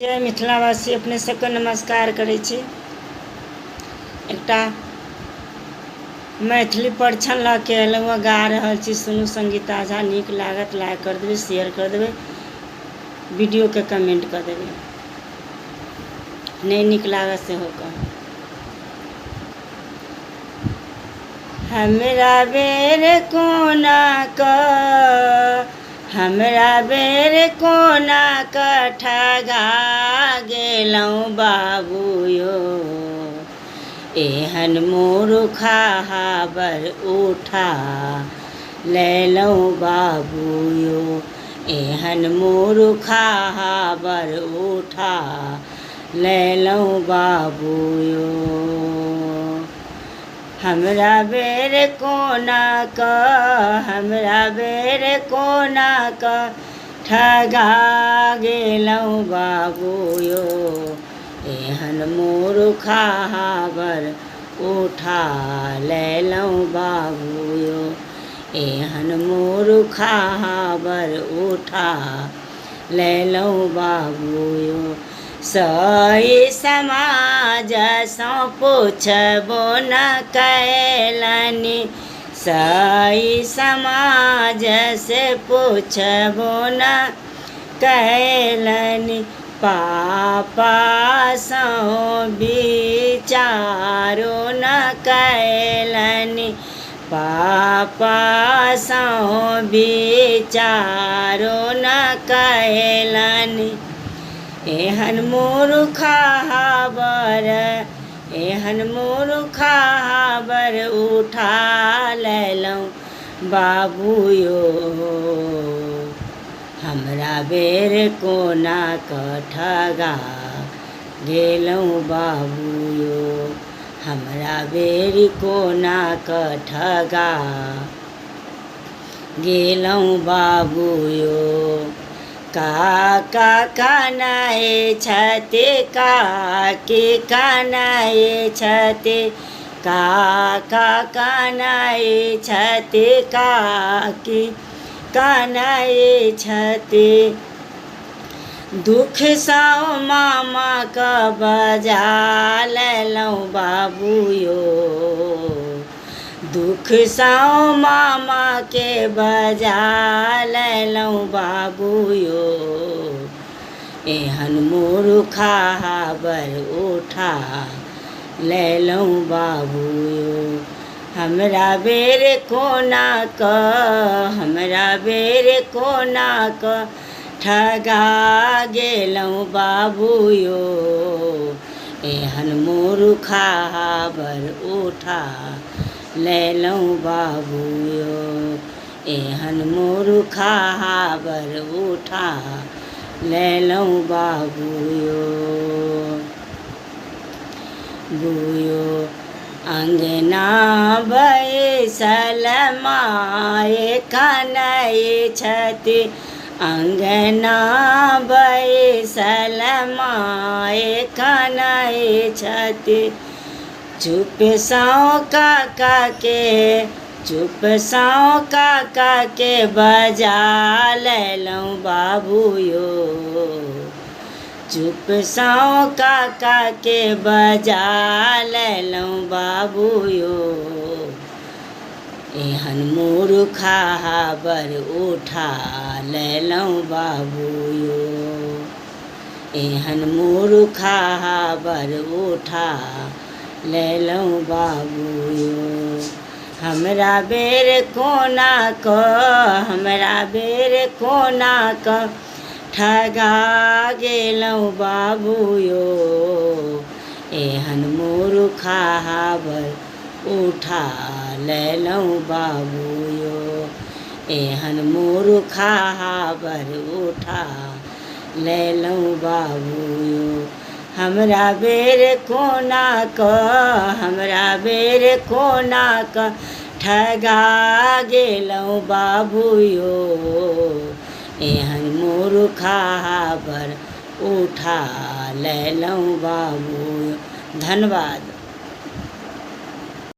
जय मिथिलावासी अपने सबके नमस्कार करै छी। एकटा मैथिली परिक्षण लऽ के अयलहुँ गा रहल छी, सुनू संगीता झा। नीक लागत लाइक कर देबै, शेयर कर देबै, वीडियो के कमेंट कर देबै। नहीं नीक लागत सेहो कहब। हमरा बेर कोना क हमरा बेर कोना क ठगा गेलहुँ बाबू यो, एहन मूर्खा हाबर उठा लेलहुँ बाबू यो, एहन मूर्खा हाबर उठा लेलहुँ बाबू यो। हमरा बेर कोना क हमरा बेर कोना क ठगा गेलहुँ बाबू यो, एहन मूर्खा हाबर उठा लेलहुँ बाबू यो, एहन मूर्खा हाबर उठा लेलहुँ बाबू यो। सही समाज सँ पुछबो न कैलनि, सही समाज से पुछबो न कैलनि, पापा सँ विचारो न कैलनि, पापा सँ विचारो न कैलनि। एहन मूर्खा हाबर एहन मूर्खा हाबर उठा लेलहुँ बाबू यो, हमरा बेर कोना क ठगा गेलहुँ बाबू यो, हमरा बेर कोना क ठगा गेलहुँ बाबू यो। काका कानाए छथि, काकी कानाए छथि, काका कानाए छथि, काकी कानाए छथि, दुख सँ मामा क बजा लेलहुँ बाबू यो, दुख सँ मामा के बजा लेलहुँ बाबू यो, एहन मूर्खा हाबर उठा लेलहुँ बाबू यो। हमरा बेर कोना क हमरा बेर कोना क ठगा गेलहुँ बाबू यो, एहन मूर्खा हाबर उठा लेलहुँ बाबू यो, एहन मूर्खा हाबर उठा लेलहुँ बाबू यो। बुयो अंगना बैसल माए कानैए छथि, अंगना बैसल माए कानैए छथि, चुप सँ काका के बजा लेलहुँ बाबू यो, चुप सँ काका के बजा लेलहुँ बाबू यो, एहन मूर्खा हाबर उठा लेलहुँ बाबू यो, एहन मूर्खा हाबर उठा लेलहुँ बाबू यो। हमरा बेर कोना क हमरा बेर कोना क ठगा गेलहुँ बाबू यो, एहन मूर्खा हाबर उठा लेलहुँ बाबू यो, एहन मूर्खा हाबर उठा लेलहुँ बाबू यो। हमरा बेर कोना क हमरा बेर कोना क ठगा गेलहुँ बाबू यो, एहन मूर्खा हाबर उठा लेलहुँ बाबू यो। धन्यवाद।